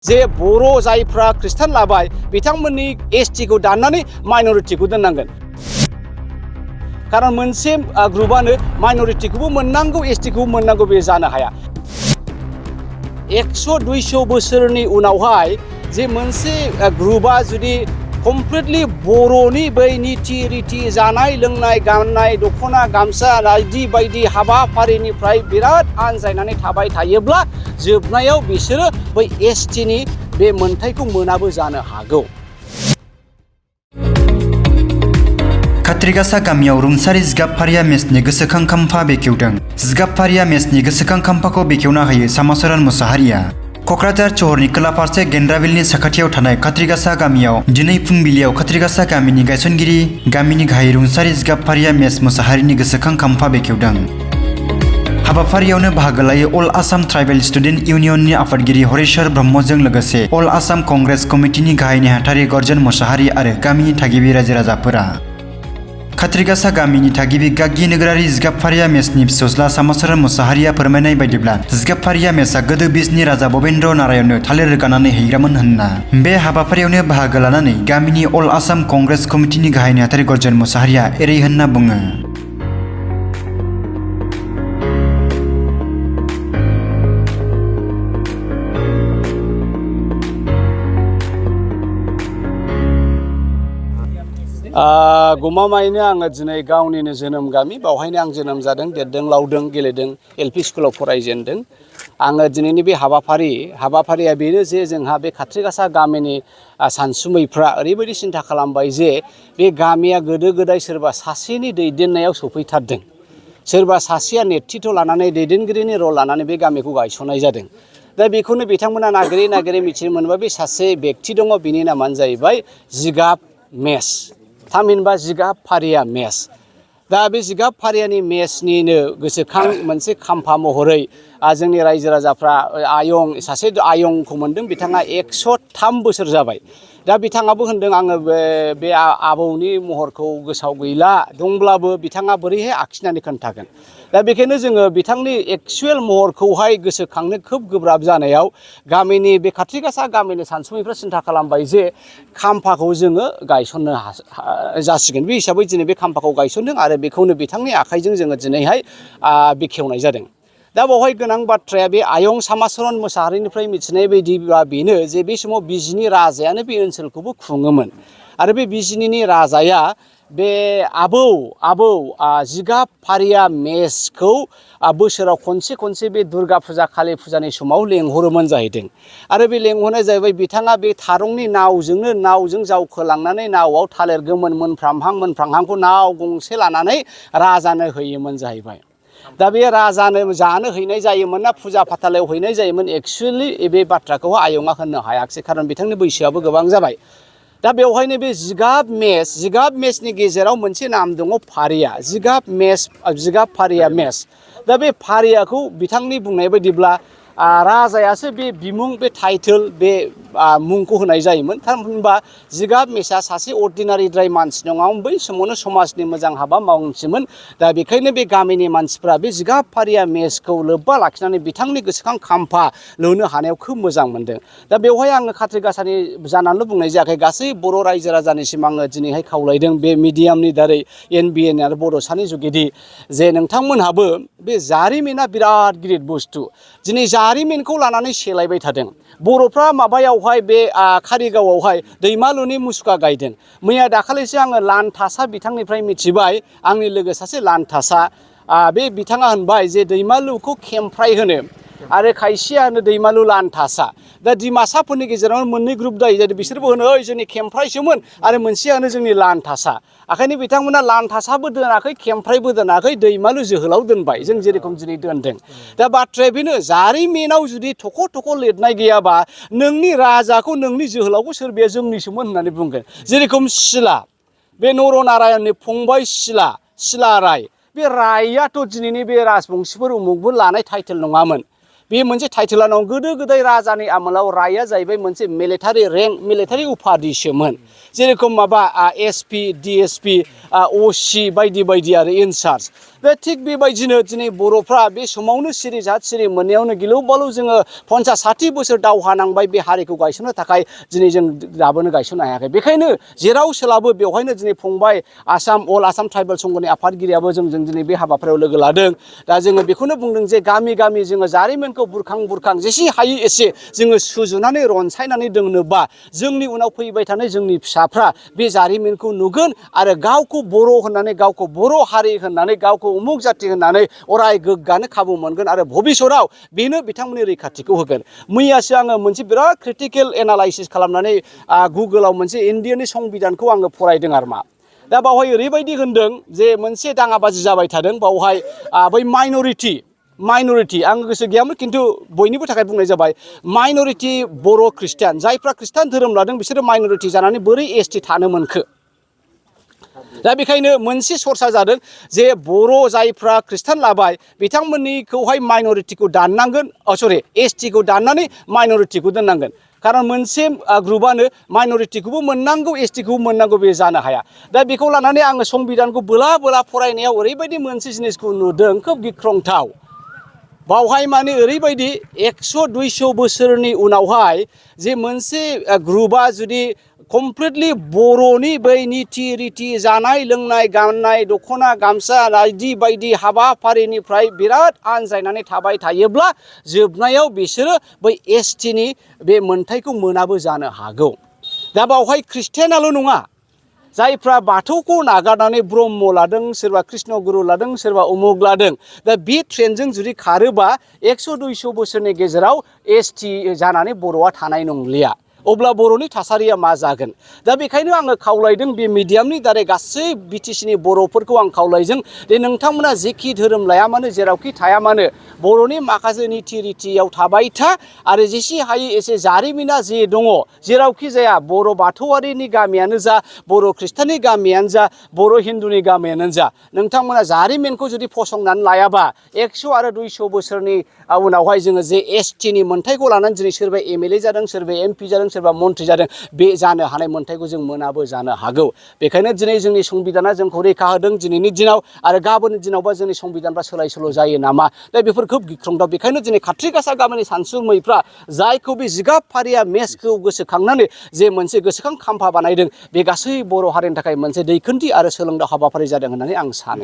जे बर' जायफ्रा खृष्टान लाबाय बिथांमोननि एसटि खौ दाननानै माइनरिटिखौ दोननांगोन कारण मोनसे ग्रुपआनो माइनरिटिखौबो मोननांगौ एसटिखौबो मोननांगौ बे जानो हाया 100-200 बोसोरनि उनावहाय जे मोनसे ग्रुपआ जुदि कमप्लिटलि बर'नि बै नीति रीति जानाय लोंनाय गाननाय दख'ना गामसा बायदि हाबाफारिनिफ्राय बिराद आनजायनानै थाबाय थायोब्ला जोबनायाव बिसोरो बै एसटिनि बे मोनथायखौ मोनाबो जानो हागौ। कात्रिगासा गामियाव रुंसारि जिगाब फारिया मेसनि गोसोखां खाम्फा बेखेवदों। जिगाब फारिया मेसनि गोसोखां खाम्फाखौ बेखेवना होयो सामसरन मुसाहारिया। क'क्राझार सहरनि खोला फारसे गेन्द्राबिलनि साखाथियाव थानाय कात्रिगासा गामियाव दिनै फुंबिलियाव कात्रिगासा गामिनि गायसनगिरि गामिनि गाहाय रुंसारि जिगाब फारिया मेस मुसाहारिनि गोसोखां खाम्फा बेखेवदों। हाबाफारियावनो बाहागो लायो अल आसाम ट्राइबेल स्टुडेन्ट इउनियननि आफादगिरि हरेश्वर ब्रह्मजों लोगोसे अल आसाम कंग्रेस कमिटिनि गाहाय नेहाथारि गर्जन मुसाहारि आरो गामिनि थागिबि रायजो राजाफोरा। कात्रिगासा गामिनि थागिबि गागि नोगोरारि जिगाब फारिया मेसनि फिसौज्ला सामसरन मुसाहारिया फोरमायनाय बायदिब्ला जिगाब फारिया मेसआ गोदो बिजनि राजा भबेन्द्र नारायणनो थालिर रोगानानै हैग्रामोन होनना। बे हाबाफारियावनो बाहागो लानानै गामिनि अल आसाम कंग्रेस कमिटिनि गाहाय नेहाथारि गर्जन मुसाहारिया एरै होनना बुङो। गमामायैनो आङो दिनै गावनिनो जोनोम गामि बावहायनो आं जोनोम जादों देरदों लावदों गेलेदों एलपि स्कुलाव फरायजेनदों। आङो दिनैनि बे हाबाफारिया बेनो जे जोंहा बे कात्रिगासा गामिनि सानसुमैफ्रा ओरैबायदि सिन्था खालामबाय जे बे गामिया गोदो गोदाय सोरबा सासेनि दैदेननायाव सफैथारदों, सोरबा सासेया नेतृत्व लानानै दैदेनगिरिनि रल लानानै बे गामिखौ गायसननाय जादों। दा बेखौनो बिथांमोना नागिरै मिथिनो मोनबाय बे सासे बेक्ति दङ, बिनि नामानो जाहैबाय जिगाब मेस, थामहिनबा जिगाब फारिया मेस। दा बे जिगाब फारियानि मेसनिनो गोसोखां मोनसे खाम्फा महरै जोंनि रायजो राजाफ्रा सासे आयंखौ मोनदों। बिथाङा 103 बोसोर जाबाय। दा बिथाङाबो होनदों आङो बे आबौनि महरखौ गोसोआव गैला, दंब्लाबो बिथाङा बोरैहाय आखिनानै खोन्थागोन। दा बेखायनो जोङो बिथांनि एक्सुवेल महरखौहाय गोसोखांनो खोब गोब्राब जानायाव गामिनि बे कात्रिगासा गामिनि सानसुमैफ्रा सिन्था खालामबाय जे खाम्फाखौ जोङो गायसननो जासिगोन। बे हिसाबै दिनै बे खाम्फाखौ गायसनदों आरो बेखौनो बिथांनि आखाइजों जोङो दिनैहाय बेखेवनाय जादों। दा बावहाय गोनां बाथ्राया बे आयं सामसरन मुसाहारिनिफ्राय मिथिनाय बायदिब्ला बेनो जे बे समाव बिजिनि राजायानो बे ओनसोलखौबो खुङोमोन आरो बे बिजिनिनि राजाया बे आबौ जिगाब फारिया मेसखौ बोसोराव खनसे बे दुर्गा फुजा कालि फुजानि समाव लेंहरोमोन जाहैदों। आरो बे लेंहरनाय जाहैबाय बिथाङा बे थारंनि नावजों जावखोलांनानै नावआव थालिर गोमोन मोनफ्रामहांखौ नाव गंसे लानानै राजानो होयोमोन जाहैबाय। दा बे राजानो जानो हैनाय जायोमोन ना फुजा फाथालायाव हैनाय जायोमोन एक्सुवेलि बे बाथ्राखौ आयंआ होननो हायाखिसै, खारन बिथांनि बैसोआबो गोबां जाबाय। दा बेवहायनो बे जिगाब मेसनि गेजेराव मोनसे नाम दङ फारिया, जिगाब फारिया मेस। दा बे फारियाखौ बिथांनि बुंनाय बायदिब्ला राजायासो बे बिमुं बे टाइटेल बे मुंखौ होनाय जायोमोन। थामहिनबा जिगाब मेसआ सासे अर्डिनारिद्राय मानसि नङामोन, बै समावनो समाजनि मोजां हाबा मावनोसैमोन। दा बेखायनो बे गामिनि मानसिफ्रा बे जिगाब फारिया मेसखौ लोब्बा लाखिनानै बिथांनि गोसोखां खाम्फा लुनो हानायाव खोब मोजां मोनदों। दा बेवहाय आङो कात्रिगासानि जानानैल' बुंनाय जायाखै, गासै बर' रायजो राजानिसिम आङो दिनैहाय खावलायदों बे मिडियामनि दारै NBN आरो बड'सानि जुगेदि जे नोंथांमोनहाबो बे जारिमिना बिराद गिदिर बुस्थु। दिनै जारिमिनखौ लानानै सेलायबाय थादों। बर'फ्रा माबायावहाय बे कारिगावआवहाय दैमालुनि मुसुखा गायदों। मैया दाखालिसो आङो लानथासा बिथांनिफ्राय मिथिबाय, आंनि लोगो सासे लानथासा बे बिथाङा होनबाय जे दैमालुखौ खेमफ्राय होनो आरो खायसेया होनो दैमालु लानथासा। दा डिमासाफोरनि गेजेराव मोननै ग्रुप जायो, बिसोरबो होनो ओइ जोंनि खेमफ्रायसोमोन आरो मोनसेया होनो जोंनि लानथासा। ओंखायनो बिथांमोना लानथासाबो दोनाखै खेमफ्रायबो दोनाखै, दैमालु जोहोलाव दोनबाय, जों जेरेखम दिनै दोनदों। दा बाथ्राया बेनो, जारिमिनाव जुदि थख' लिरनाय गैयाबा नोंनि राजाखौ नोंनि जोहोलावखौ सोरबाया जोंनिसोमोन होननानै बुंगोन। जेरेखम सिला, बे नरनारायणनि फंबाय सिला राय, बे रायाथ' दिनैनि बे राजबंशिफोर उमुखबो लानाय टाइटेल नङामोन। बे मोनसे टाइटेला नङ। गोदो गोदाय राजानि आमोलाव राया जाहैबाय मोनसे मिलिटारि रेंक, मिलिटारि उपाधिसोमोन। जेरेखम माबा SP, DSP, OC बायदि आरो इनचार्ज। दा थिग बेबायदिनो दिनै बर'फ्रा बे समावनो सिरि जात सिरि मोननायावनो गिलु बालु जोङो 50-60 बोसोर दावहा नांबाय बे हारिखौ गायसननो थाखाय दिनै जों दाबोनो गायसननो हायाखै। बेखायनो जेराव सोलाबो बेवहायनो दिनै फंबाय अल आसाम ट्राइबेल संघनि आफादगिरियाबो जोंजों दिनै बे हाबाफारियाव लोगो लादों। दा जोङो बेखौनो बुंदों जे गामि गामि जोङो जारिमिनखौ बुरखां जेसे हायो एसे जोङो सुजुनानै रनसायनानै दोननोबा जोंनि उनाव फैबाय थानाय जोंनि फिसाफ्रा बे जारिमिनखौ नुगोन आरो गावखौ बर' होननानै गावखौ बर' हारि होननानै गावखौ उमुक जाथि होननानै अराय गोग्गानो खाबु मोनगोन आरो भबिष्यताव बेनो बिथांमोननि रैखाथिखौ होगोन। मैयासो आङो मोनसे बिराद क्रिटिकेल एनालाइसिस खालामनानै गुगोलाव मोनसे इण्डियानि संबिधानखौ आङो फरायदों आरो मा। दा बावहाय ओरैबायदि होनदों जे मोनसे दाङाबाजि जाबाय थादों बावहाय बै माइन'रिटि आं गोसो गैयामोन खिन्थु बयनिबो थाखाय बुंनाय जाबाय माइन'रिटि बर' ख्रिस्टियान जायफ्रा ख्रिस्टान धोरोम लादों बिसोरो माइन'रिटि जानानै बोरै एसटि थानो मोनखो। दा बेखायनो मोनसे सरसा जादों जे बर' जायफ्रा ख्रिस्टान लाबाय बिथांमोननिखौहाय माइन'रिटिखौ दाननांगोन एसटिखौ दाननानै माइन'रिटिखौ दोननांगोन। खारन मोनसे ग्रुपआनो माइन'रिटिखौबो मोननांगौ एसटिखौबो मोननांगौ बे जानो हाया। दा बेखौ लानानै आङो संबिधानखौ बोला फरायनायाव ओरैबायदि मोनसे जिनिसखौ नुदों खोब गिख्रंथाव। बावहाय माने ओरैबायदि 100-200 बोसोरनि उनावहाय जे मोनसे ग्रुपआ जुदि कमप्लिटलि बर'नि बै निथि रिथि जानाय लोंनाय गाननाय दख'ना गामसा बायदि हाबाफारिनिफ्राय बिराद आनज्रायनानै थाबाय थायोब्ला जोबनायाव बिसोरो बै एसटिनि बे मोनथायखौ मोनाबो जानो हागौ। दा बावहाय ख्रिस्टियानाल' नङा जायफ्रा बाथौखौ नागारनानै ब्रह्म लादों सोरबा कृष्ण गुरु लादों सोरबा उमुक लादों। दा बे ट्रेनजों जुदि खारोबा 100-200 बोसोरनि गेजेराव एसटि जानानै बर'आ थानाय नंलिया। अब्ला बर'नि थासारिया मा जागोन। दा बेखायनो आङो खावलायदों बे मिडियामनि दारै गासै बिटिसिनि बर'फोरखौ आं खावलायदों जे नोंथांमोना जेखि धोरोम लाया मानो जेरावखि थाया मानो बर'नि माखासे निथि रिथियाव थाबाय था आरो जेसे हायो एसे जारिमिना जे दङ जेरावखि जाया बर' बाथौआरिनि गामियानो जा बर' ख्रिस्टाननि गामियानो जा बर' हिन्दुनि गामियानो जा नोंथांमोना जारिमिनखौ जुदि फसंनानै लायाबा 100 आरो 200 बोसोरनि उनावहाय जोङो जे एसटिनि मोनथायखौ लानानै दिनै सोरबा एमएलए जादों सोरबा एमपि जादों सोरबा मन्थ्रि जादों बे जानो हानाय मोनथायखौ जों मोनाबो जानो हागौ। बेखायनो दिनै जोंनि संबिधाना जोंखौ रैखा होदों दिनैनि दिनाव आरो गाबोननि दिनावबा जोंनि संबिधानफ्रा सोलाय सोल' जायो नामा। दा बेफोर खोब गिख्रंथाव। बेखायनो दिनै खाथ्रिगासा गामिनि सानसुमैफ्रा जायखौ बे जिगाब फारिया मेसखौ गोसोखांनानै जे मोनसे गोसोखां खाम्फा बानायदों बे गासै बर' हारिनि थाखाय मोनसे दैखोनथि आरो सोलोंथाव हाबाफारि जादों होननानै आं सानो।